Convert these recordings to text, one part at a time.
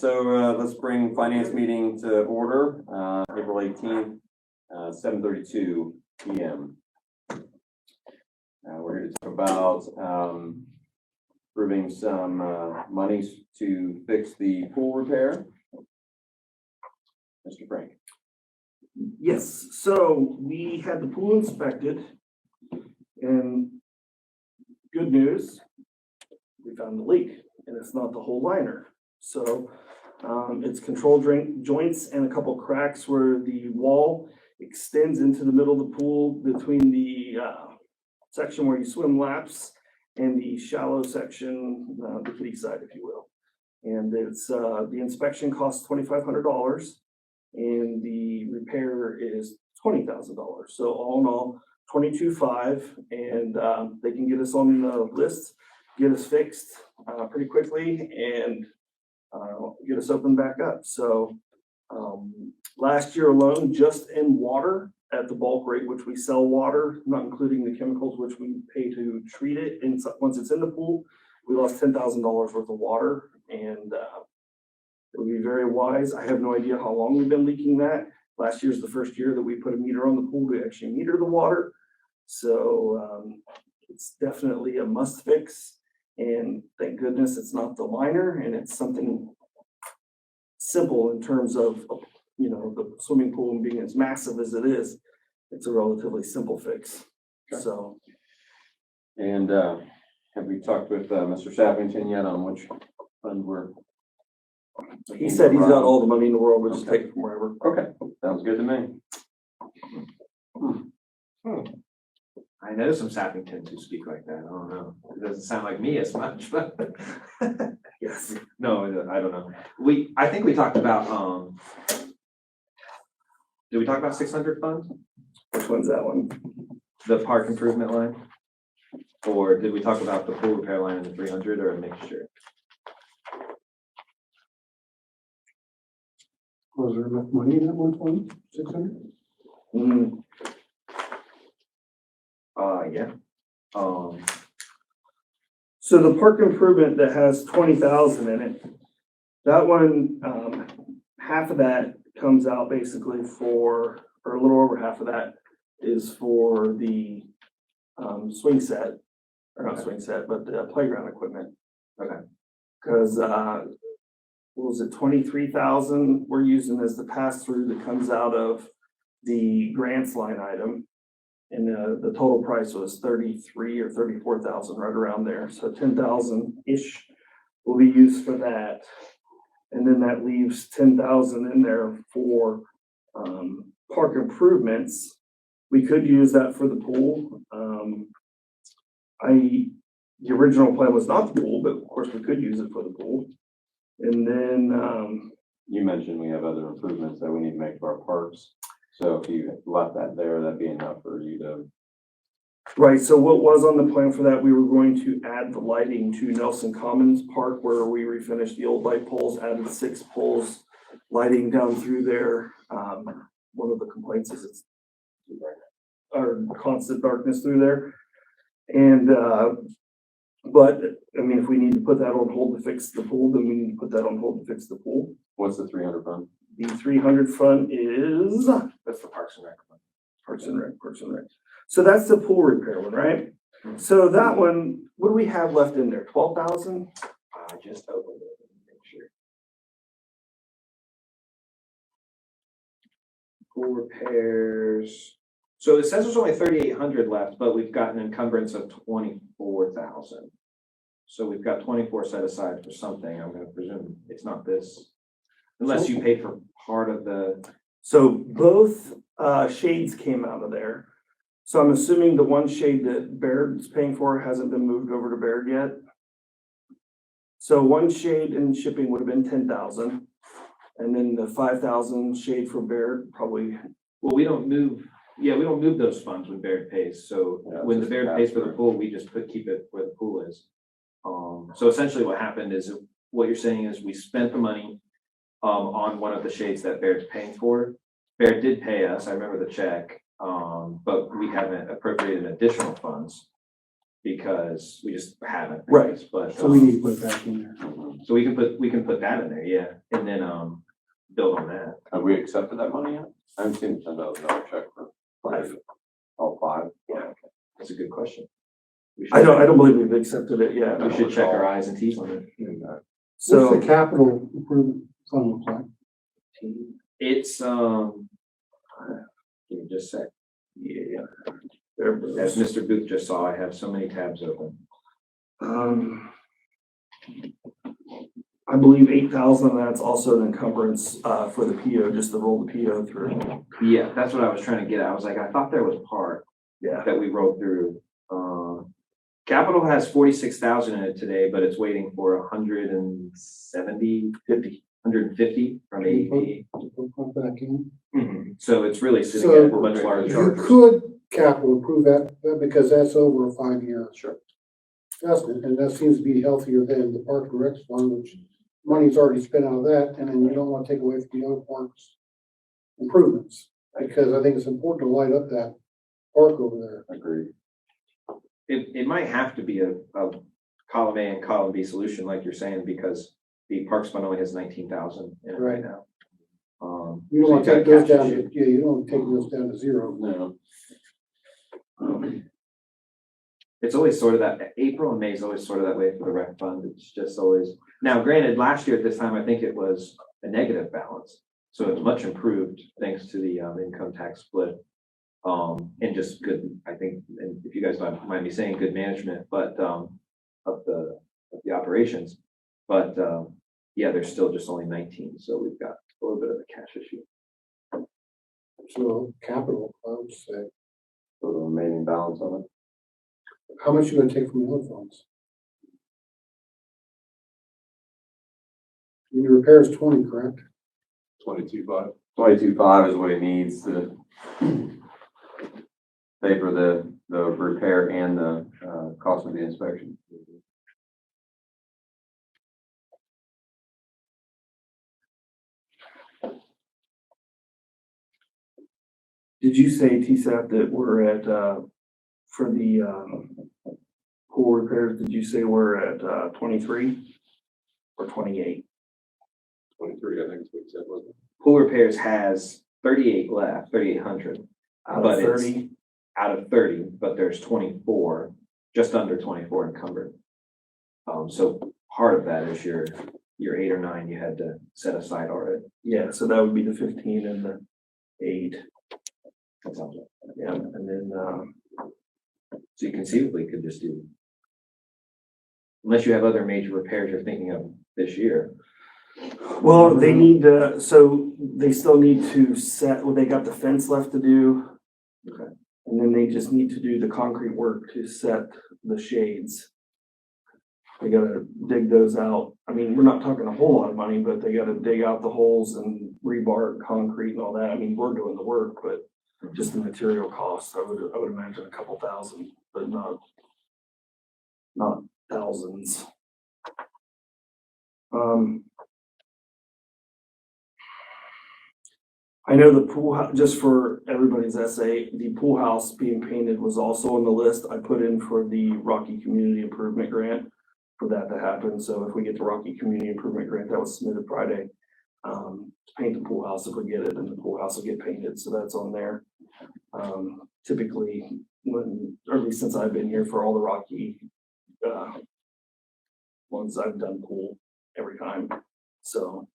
so let's bring finance meeting to order, April 18th, 7:32 p.m. We're going to talk about approving some monies to fix the pool repair. Mr. Frank. Yes, so we had the pool inspected, and good news, we found the leak, and it's not the whole liner. So it's control joints and a couple cracks where the wall extends into the middle of the pool between the section where you swim laps and the shallow section, the kiddie side, if you will. And it's the inspection costs $2,500 and the repair is $20,000. So all in all, $22,500, and they can get us on the list, get us fixed pretty quickly, and get us open back up. So last year alone, just in water at the bulk rate, which we sell water, not including the chemicals which we pay to treat it, and once it's in the pool, we lost $10,000 worth of water, and it would be very wise. I have no idea how long we've been leaking that. Last year's the first year that we put a meter on the pool to actually meter the water. So it's definitely a must fix. And thank goodness it's not the liner, and it's something simple in terms of, you know, the swimming pool being as massive as it is. It's a relatively simple fix. Okay. So. And have we talked with Mr. Sappington yet on which fund we're? He said he's got all the money in the world. We'll just take it from wherever. Okay, sounds good to me. I know some Sappingtons who speak like that. I don't know. It doesn't sound like me as much, but yes. No, I don't know. I think we talked about did we talk about 600 funds? Which one's that one? The park improvement line? Or did we talk about the pool repair line in the 300, or a mixture? Was there enough money in that 120, 600? Mm-hmm. Yeah. So the park improvement that has 20,000 in it, that one, half of that comes out basically for, or a little over half of that is for the swing set, or not swing set, but the playground equipment. Okay. Because what was it, 23,000 we're using as the pass through that comes out of the grants line item. And the total price was 33 or 34,000, right around there. So 10,000-ish will be used for that. And then that leaves 10,000 in there for park improvements. We could use that for the pool. The original plan was not the pool, but of course we could use it for the pool. And then you mentioned we have other improvements that we need to make to our parks. So if you left that there, that'd be enough for you to. Right, so what was on the plan for that, we were going to add the lighting to Nelson Commons Park where we refinished the old light poles, added 6 poles, lighting down through there. One of the complaints is it's constant darkness through there. And, but I mean, if we need to put that on hold to fix the pool, then we need to put that on hold to fix the pool. What's the 300 fund? The 300 fund is, That's the Parks and Rec fund. Parks and Rec. So that's the pool repair one, right? So that one, what do we have left in there? 12,000? I just opened it. Make sure. Pool repairs. So it says there's only 3,800 left, but we've got an encumbrance of 24,000. So we've got 24 set aside for something. I'm going to presume it's not this. Unless you paid for part of the. So both shades came out of there. So I'm assuming the one shade that Baird's paying for hasn't been moved over to Baird yet. So one shade in shipping would have been 10,000, and then the 5,000 shade for Baird probably. Well, we don't move. Yeah, we don't move those funds when Baird pays. So yeah, when the Baird pays for the pool, we just keep it where the pool is. So essentially, what happened is what you're saying is we spent the money on one of the shades that Baird's paying for. Baird did pay us. I remember the check, but we haven't appropriated additional funds. because we just haven't. I Right. guess, But, So we need to put it back in there. so we can put that in there, yeah, and then, build on that. Have we accepted that money yet? I haven't seen another check for 5. all 5. Yeah. That's a good question. We I should- don't believe we've accepted it yet. We should check our I's and T's on it. What's So, the capital improvement fund look like? It's, give me just a sec. yeah. There it As goes. Mr. Booth just saw, I have so many tabs open. I believe 8,000, that's also an encumbrance, for the PO, just to roll the PO through. Yeah, that's what I was trying to get at. I was like, I thought there was part Yeah. that we rolled through. Capital has 46,000 in it today, but it's waiting for 170, 150 from AEP. Put back in. So it's really sitting So, at a much You larger. could capital improve that because that's over a 5-year Sure. investment, and that seems to be healthier than the Park and Rec fund, which money's already spent out of that, and then you don't want to take away from the other parks improvements, because I think it's important to light up that park over there. Agreed. It might have to be a column A and column B solution, like you're saying, because the Parks Fund only has 19,000 in it right now. You don't so want to you've take got those cash down, issue. yeah, you don't want to take those down to zero. No. It's always sort of that, April and May is always sort of that way for the rec fund. It's just always, now granted, last year at this time, I think it was a negative balance. So it's much improved thanks to the income tax split. And just good, I think, and if you guys don't mind me saying, good management, but of the operations. But yeah, there's still just only 19, so we've got a little bit of a cash issue. So capital, I would say, So the remaining balance on it. how much you gonna take from the other funds? Your repair is 20, correct? 22.5. 22.5 is what it needs to pay for the repair and the cost of the inspection. Did you say, TSAP, that we're at, for the, pool repairs, did you say we're at, 23 or 28? 23, I think is what you said, wasn't it? Pool repairs has 38 left, 3,800 Out But of it's- 30? out of 30, but there's 24, just under 24 encumbered. So part of that is your 8 or 9 you had to set aside already. Yeah, so that would be the 15 and the 8. That sounds right. Yeah, and then, So you conceivably could just do, unless you have other major repairs you're thinking of this year. well, they need to, so they still need to set, well, they got the fence left to do. Okay. And then they just need to do the concrete work to set the shades. They gotta dig those out. I mean, we're not talking a whole lot of money, but they gotta dig out the holes and rebar concrete and all that. I mean, we're doing the work, but just the material costs, I would imagine a couple thousand, but not thousands. I know the pool, just for everybody's essay, the pool house being painted was also on the list. I put in for the Rocky Community Improvement Grant for that to happen. So if we get the Rocky Community Improvement Grant, that was submitted Friday, to paint the pool house if we get it, and the pool house will get painted. So that's on there. Typically, when, or at least since I've been here, for all the Rocky, ones I've done pool every time. So,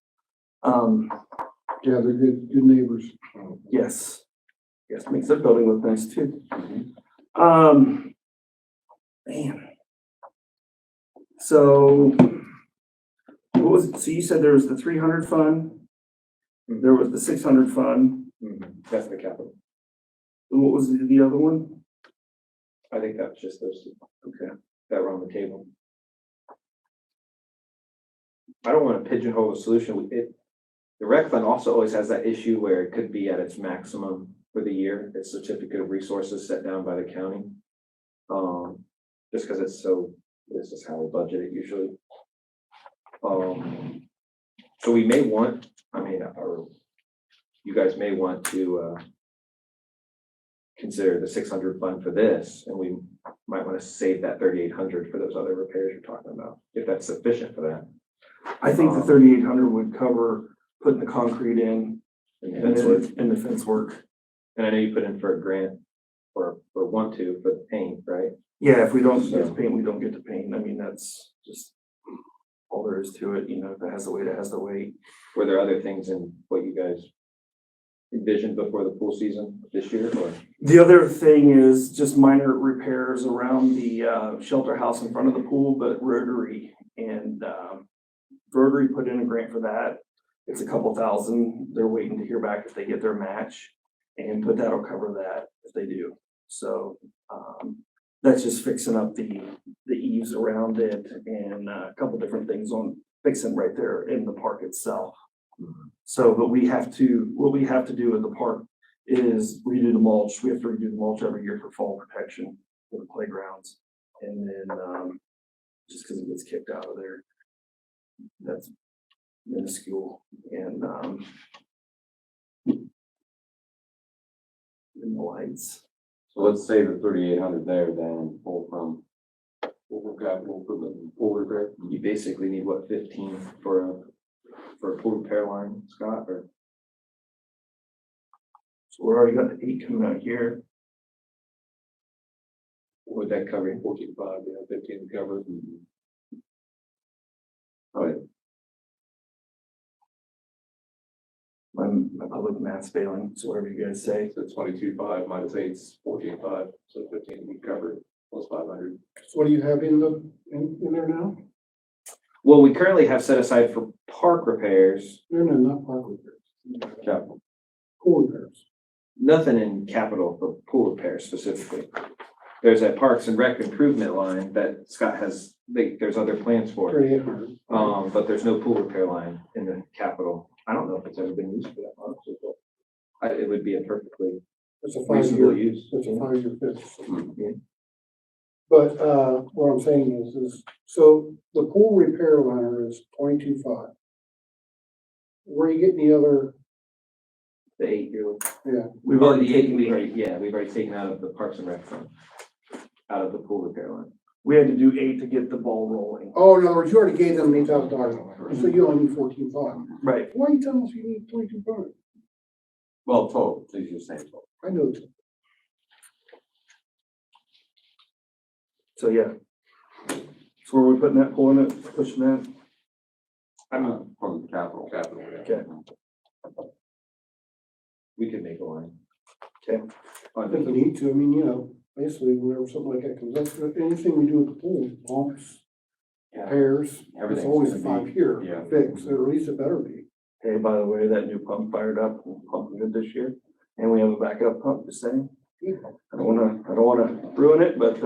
Yeah, they're good neighbors. yes. Yes, makes their building look nice too. Man. So, what was, so you said there was the 300 fund, there was the 600 fund, That's the capital. and what was the other one? I think that's just those two Okay. that were on the table. I don't want to pigeonhole the solution. The rec fund also always has that issue where it could be at its maximum for the year. Its certificate of resources set down by the county. Just because this is how we budget it usually. So we may want, or you guys may want to consider the 600 fund for this, and we might want to save that 3,800 for those other repairs you're talking about, if that's sufficient for that. I think the 3,800 would cover putting the concrete in And and fence work. and the fence work. And I know you put in for a grant or want to for the paint, right? Yeah, if we don't get to paint, we don't get to paint. I mean, that's just all there is to it. You know, if it has the weight, it has the weight. Were there other things in what you guys envisioned before the pool season this year, or? The other thing is just minor repairs around the shelter house in front of the pool, but Rotary and Rotary put in a grant for that. It's a couple thousand. They're waiting to hear back if they get their match, but that'll cover that if they do. So that's just fixing up the eaves around it and a couple different things on fixing right there in the park itself. So, but what we have to do in the park is redo the mulch. We have to redo the mulch every year for fall protection for the playgrounds. And then, just because it gets kicked out of there, that's minuscule. And the lights. So let's say the 3,800 there, then pull from capital for the pool repair. You basically need what, 15 for a pool repair line, Scott, or? So we already got the 8 coming out here. Would that cover? 14.5, yeah, 15 covered. Oh, yeah. My public math's failing, so whatever you guys say. So 22.5 minus 8's 14.5, so 15 we covered plus 500. So what do you have in there now? Well, we currently have set aside for park repairs, No, not park repairs. Capital. Pool repairs. nothing in capital for pool repairs specifically. There's a Parks and Rec improvement line that Scott has, there's other plans for. 3,800. But there's no pool repair line in the capital. I don't know if it's ever been used for that, honestly, but it would be a perfectly It's a reasonable 5-year, use. it's a 5-year fix. Yeah. But, what I'm saying is, so the pool repair liner is 22.5. Where are you getting the other, The 8-year. yeah, We've Oh, already the 8, taken we've already taken out of the Parks and Rec fund, out of the pool repair line. we had to do 8 to get the ball rolling. oh, in other words, you already gave them $8,000, so you only need 14.5. Right. Why are you telling us you need 22.5? Well, total, please just say total. I know. So yeah. So where are we putting that, pulling it, pushing that? From capital. Capital, yeah. Okay. We could make a line. Okay. I think you need to, I mean, you know, basically whenever something like that comes up, anything we do with the pool, pumps, Yeah. repairs, it's Everything's always a gonna be- 5-year yeah. fix, or at least it better be. Hey, by the way, that new pump fired up, pumping good this year, and we have a backup pump, just saying. I don't wanna ruin it, but,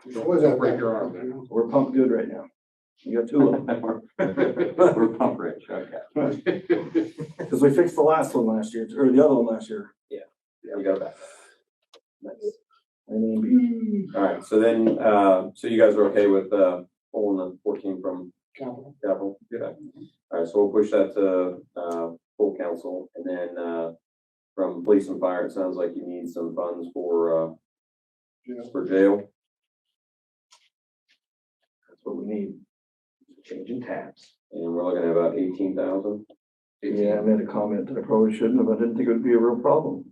You always have Break that. your arm there. we're pumped good right now. We got 2 of them, We're pump rich, okay. because we fixed the last one last year, or the other one last year. Yeah, we got that. Nice. And then All right, so then, so you guys are okay with, pulling the 14 from Capital. capital? Yeah. All right, so we'll push that to, full council, and then, from police and fire, it sounds like you need some funds for jail. that's what we need. Changing tabs. And we're looking at about 18,000. Yeah, I made a comment that I probably shouldn't have, I didn't think it would be a real problem.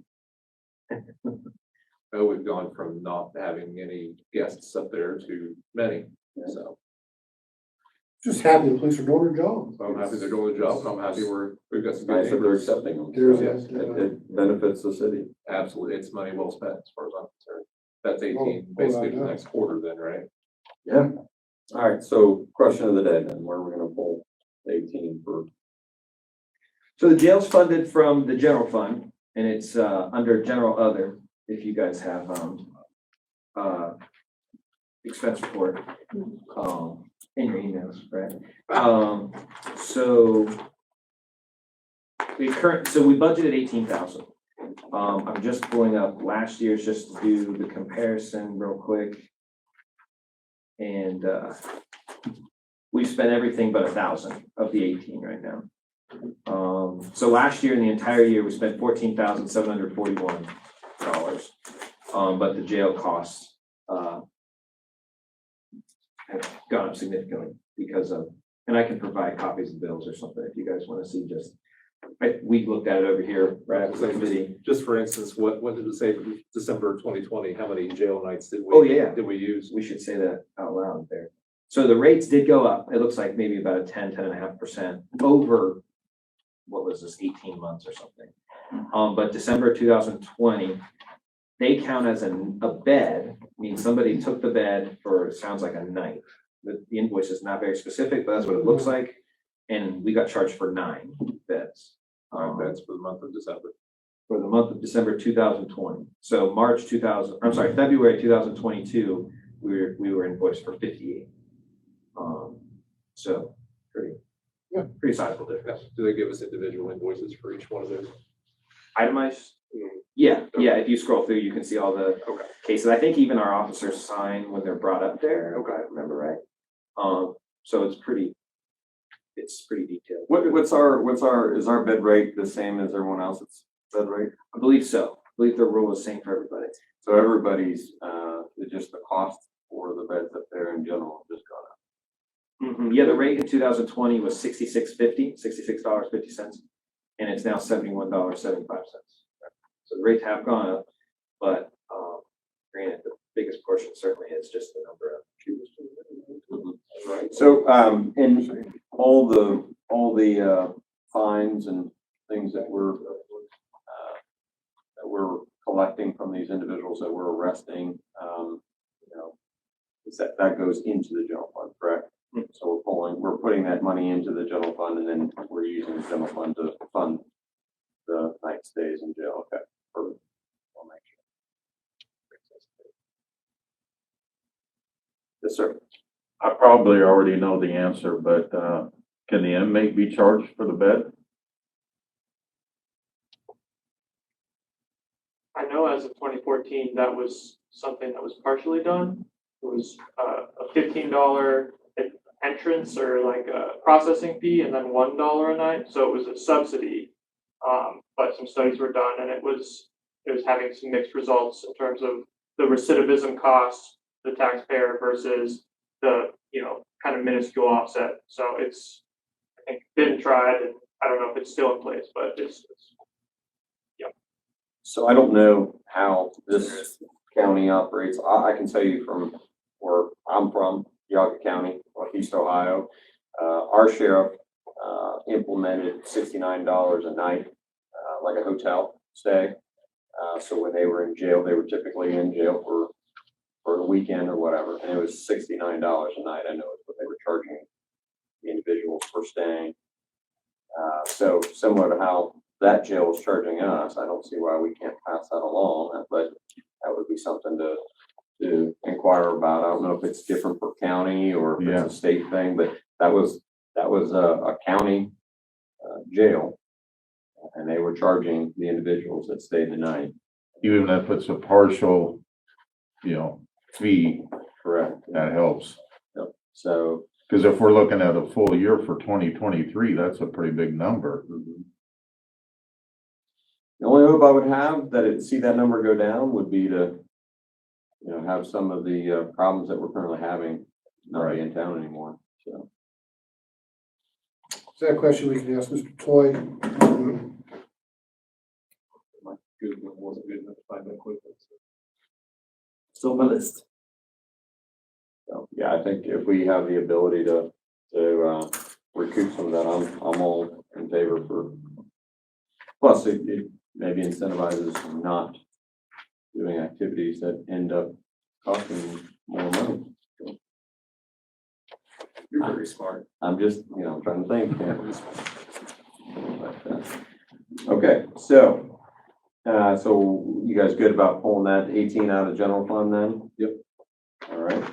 Oh, we've gone from not having any guests up there to many, so Just happy the police are doing their job. I'm happy they're doing the job, and I'm happy we've got some good Nice that they're neighbors. accepting them. There's Yes, that, It benefits the city. Absolutely, it's money well spent as far as I'm concerned. That's 18, Oh, basically I the know. next quarter then, right? Yeah. All right, so question of the day then, where are we gonna pull 18 for? So the jail's funded from the general fund, and it's under general other, if you guys have expense report in your emails, right? So we budgeted 18,000. I'm just pulling up last year's just to do the comparison real quick. And we spent everything but 1,000 of the 18 right now. So last year, in the entire year, we spent $14,741. But the jail costs, have gone up significantly because of, and I can provide copies of bills or something if you guys want to see just, we looked at it over here, right after the committee. Just for instance, what did it say for December 2020? How many jail nights did we? Oh, yeah. Did we use? We should say that out loud there. So the rates did go up. It looks like maybe about a 10.5% over, what was this, 18 months or something. But December 2020, they count as a bed, means somebody took the bed for, it sounds like a night. The invoice is not very specific, but that's what it looks like. And we got charged for 9 beds. 9 beds for the month of December. For the month of December 2020. So February 2022, we were invoiced for 58. So pretty sizable difference. Do they give us individual invoices for each one of those? Itemized? Yeah. If you scroll through, you can see all the cases. I think even our officers sign when they're brought up there. Okay, I remember right. So it's pretty detailed. Is our bed rate the same as everyone else's bed rate? I believe so. I believe the rule is the same for everybody. So everybody's, just the cost for the beds up there in general just gone up. Yeah, the rate in 2020 was $66.50, $66.50, and it's now $71.75. So the rates have gone up, but granted, the biggest portion certainly is just the number of shooters. Right. So, and all the fines and things that we're collecting from these individuals that we're arresting, is that goes into the general fund, correct? Mm-hmm. So we're putting that money into the general fund, and then we're using the general fund to fund the night stays in jail. Okay. Perfect. I'll make sure. Yes, sir. I probably already know the answer, but can the inmate be charged for the bed? I know as of 2014, that was something that was partially done. It was a $15 entrance or like a processing fee, and then $1 a night. So it was a subsidy. But some studies were done, and it was having some mixed results in terms of the recidivism costs, the taxpayer versus the kind of minuscule offset. So it's, I think, been tried, and I don't know if it's still in place, but it's yeah. So I don't know how this county operates. I can tell you from where I'm from, Yaga County, Northeast Ohio. Our sheriff implemented $69 a night, like a hotel stay. So when they were in jail, they were typically in jail for the weekend or whatever, and it was $69 a night. I know it's what they were charging the individuals for staying. So similar to how that jail is charging us, I don't see why we can't pass that along, but that would be something to inquire about. I don't know if it's different per county or if it's a state thing, but that was a county jail, and they were charging the individuals that stayed the night. Even if it's a partial, fee. Correct. That helps. Yep. So, because if we're looking at a full year for 2023, that's a pretty big number. mm-hmm. The only hope I would have see that number go down would be to, have some of the problems that we're currently having not be in town anymore. So. Is that a question we can ask Mr. Toy? My Google wasn't good enough to find that quickly. Still on my list. So, yeah, I think if we have the ability to recoup some of that, I'm all in favor for. Plus, it maybe incentivizes not doing activities that end up costing more money. So, You're very smart. I'm just, trying to think. But, okay, so you guys good about pulling that 18 out of general fund then? Yep. All right.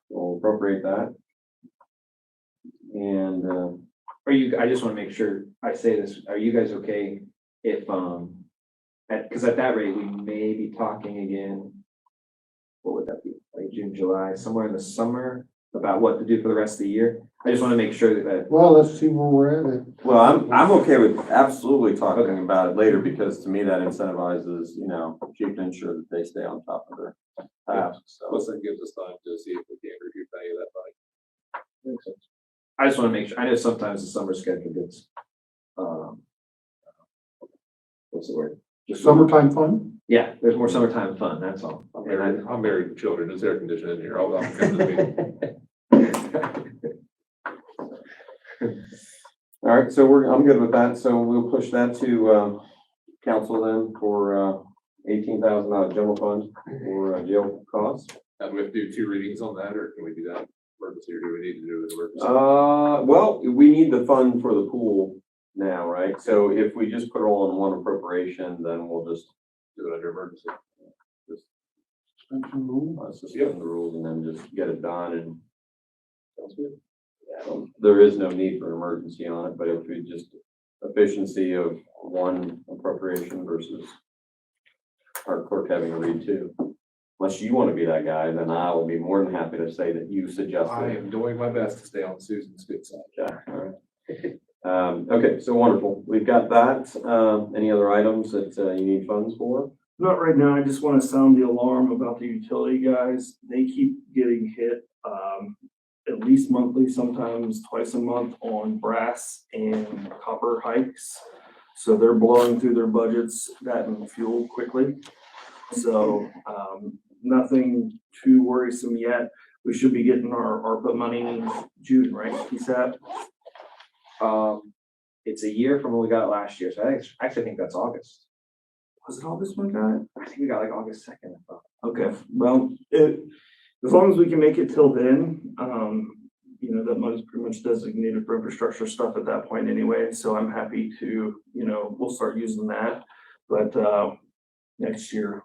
We'll appropriate that. And I just want to make sure I say this, are you guys okay if, because at that rate, we may be talking again, what would that be, like June, July, somewhere in the summer? about what to do for the rest of the year. I just want to make sure that, Well, let's see where we're at. Well, I'm okay with absolutely talking about it later, because to me, that incentivizes, chief to ensure that they stay on top of their tasks, so. Plus it gives us time to see if we can recoup any of that money. makes sense. I just want to make sure, I know sometimes the summer schedule gets, what's the word? Just Summertime fun? Yeah, there's more summertime fun, that's all. I'm married with children, it's air conditioned in here, I'll come to the meeting. All right, so I'm good with that, so we'll push that to, council then for, $18,000 general fund for jail costs. And we have to do 2 readings on that, or can we do that emergency, or do we need to do it emergency? Well, we need the fund for the pool now, right? So if we just put it all in one appropriation, then we'll just Do it under emergency. suspend the rules and then just get it done, and sounds good. Yeah, there is no need for emergency on it, but if we just efficiency of one appropriation versus our clerk having to read 2. Unless you want to be that guy, then I will be more than happy to say that you I suggested. am doing my best to stay on Susan's good side. Okay, all right. Okay, so wonderful. We've got that. Any other items that you need funds for? Not right now. I just want to sound the alarm about the utility guys. They keep getting hit, at least monthly, sometimes twice a month on brass and copper hikes. So they're blowing through their budgets, that and fuel quickly. So, nothing too worrisome yet. We should be getting our ARPA money in June, right? He said. It's a year from when we got it last year, so I actually think that's August. Was it August we got it? I think we got like August 2nd. I thought. Okay, well, as long as we can make it till then, that money's pretty much designated for infrastructure stuff at that point anyway, so I'm happy to, we'll start using that. But, next year,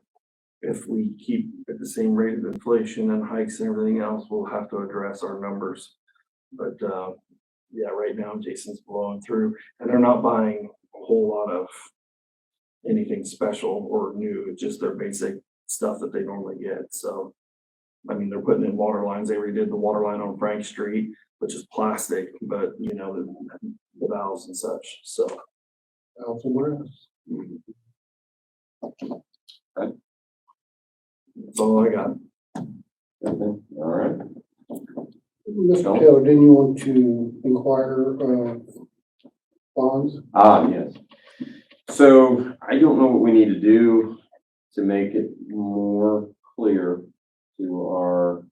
if we keep at the same rate of inflation and hikes and everything else, we'll have to address our numbers. But, yeah, right now Jason's blowing through, and they're not buying a whole lot of anything special or new, it's just their basic stuff that they normally get, so. I mean, they're putting in water lines, they redid the water line on Frank Street, which is plastic, but the valves and such, so. That's all I got. Okay, all right. Mr. Taylor, didn't you want to inquire, bonds? Yes. So I don't know what we need to do to make it more clear to our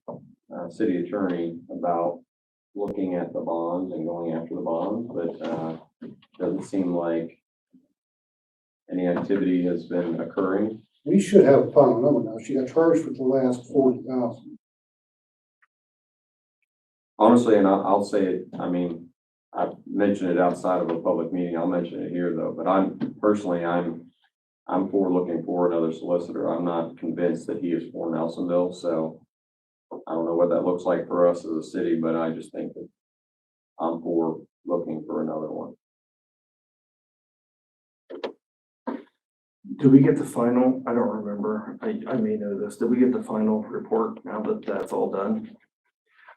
city attorney about looking at the bonds and going after the bonds, but doesn't seem like any activity has been occurring. We should have a final number now. She got charged with the last 40,000. Honestly, and I'll say it, I mean, I've mentioned it outside of a public meeting, I'll mention it here though, but I'm for looking for another solicitor. I'm not convinced that he is for Nelsonville, so I don't know what that looks like for us as a city, but I just think that I'm for looking for another one. Did we get the final? I don't remember. I may know this. Did we get the final report now that that's all done?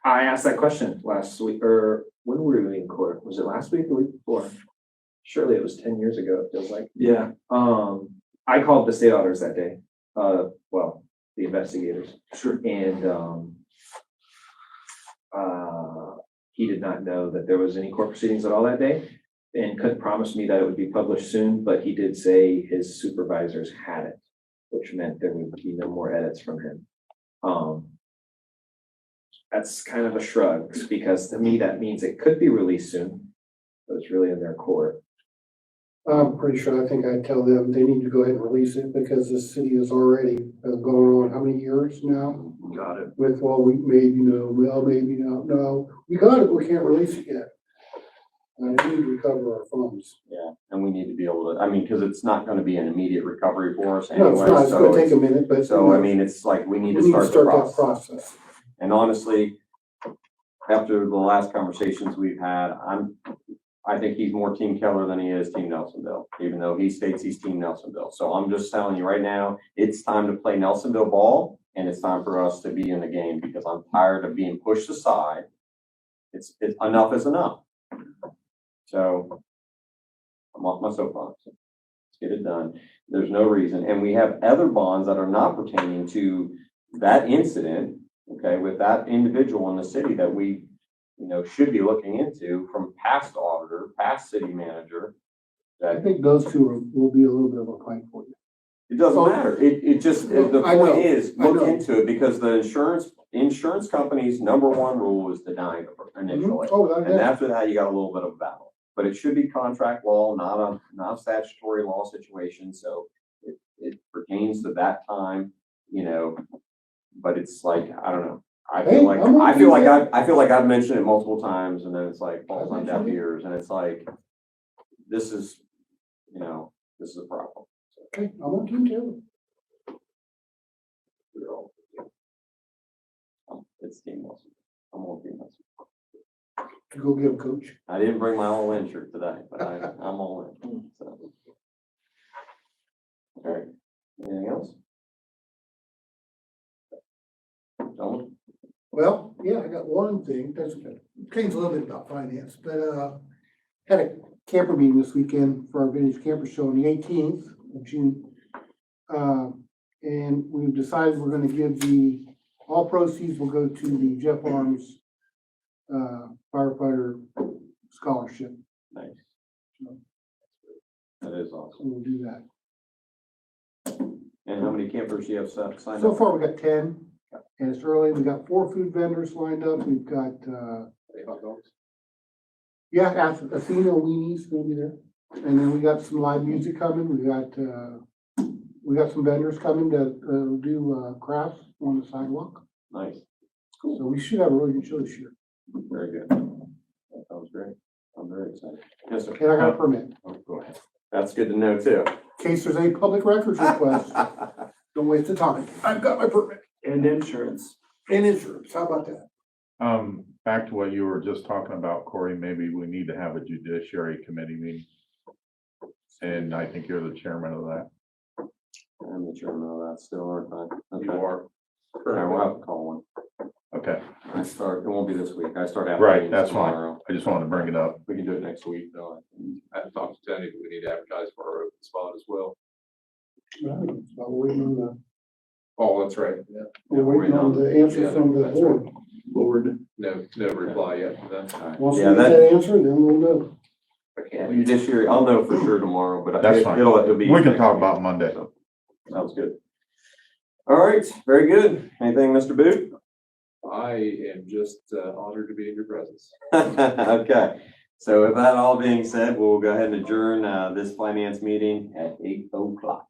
I asked that question last week, or when were we in court? Was it last week or the week before? Surely it was 10 years ago, it feels like. Yeah. I called the state auditors that day. Well, the investigators. Sure. And he did not know that there was any court proceedings at all that day and couldn't promise me that it would be published soon, but he did say his supervisors had it, which meant there would be no more edits from him. That's kind of a shrug, because to me that means it could be released soon, but it's really in their court. I'm pretty sure, I think I'd tell them they need to go ahead and release it because the city is already going on how many years now? Got it. With, well, we maybe no, well, maybe no, no, we got it, we can't release it yet. We need to recover our funds. Yeah, and we need to be able to, I mean, because it's not going to be an immediate recovery for us No, anyway. it's not, it's so gonna take a minute, but. So, I mean, it's like, we need to start the that process. process. And honestly, after the last conversations we've had, I think he's more Team Keller than he is Team Nelsonville, even though he states he's Team Nelsonville. So I'm just telling you right now, it's time to play Nelsonville ball. and it's time for us to be in the game because I'm tired of being pushed aside. It's enough is enough. So I'm off my soapbox. Let's get it done. There's no reason. And we have other bonds that are not pertaining to that incident, okay, with that individual in the city that we, should be looking into from past auditor, past city manager. I think those two will be a little bit of a fight for you. It doesn't matter. It just, the I know, point is, I look know. into it because the insurance company's number one rule is denying it initially. Oh, And after that, you got a little bit of a battle. But it should be contract law, not a statutory law situation. So it pertains to that time, but it's like, I don't know. I feel like I've mentioned it multiple times and then it's like falls on deaf ears and it's like, this is a problem. Okay, I'm on team too. It's team Wilson. I'm on team Wilson. To go get a coach. I didn't bring my all-in shirt today, but I'm all in. So. All right. Anything else? Gentlemen? Well, yeah, I got one thing, that's change a little bit about finance, but, had a camper meeting this weekend for our vintage camper show on the 18th of June. And we've decided we're gonna give all proceeds will go to the Jeff Arms, firefighter scholarship. Nice. That is awesome. So we'll do that. And how many campers do you have signed up? So far, we got 10, and it's early. We got 4 food vendors lined up. We've got, Hot dogs. yeah, Athena Weenies gonna be there. And then we got some live music coming. We got some vendors coming to do crafts on the sidewalk. Nice. So we should have a really good show this year. Very good. That sounds great. I'm very excited. Yes, sir. And I got a permit. Oh, go ahead. That's good to know too. In case there's any public records requests, don't waste the time. I've got my permit And insurance. and insurance. How about that? Back to what you were just talking about, Corey, maybe we need to have a judiciary committee meeting. And I think you're the chairman of that. I'm the chairman of that still, aren't I? Okay. You are. All right, we'll have to call one. Okay, It won't be this week. I start having right, meetings that's fine. tomorrow. I just wanted to bring it up. We can do it next week though. I have talked to Tony, but we need to advertise for our open spot as well. We're Oh, that's right. Yeah. waiting on the answer from the That's board. Board. No reply yet for that. All right. Once we Yeah, get that answer, then we'll know. judiciary, I'll know for sure tomorrow, but That's fine. it'll be. We can next talk week. about Monday. So, sounds good. All right, very good. Anything, Mr. Boot? I am just honored to be in your presence. Okay, so with that all being said, we'll go ahead and adjourn this finance meeting at 8:00.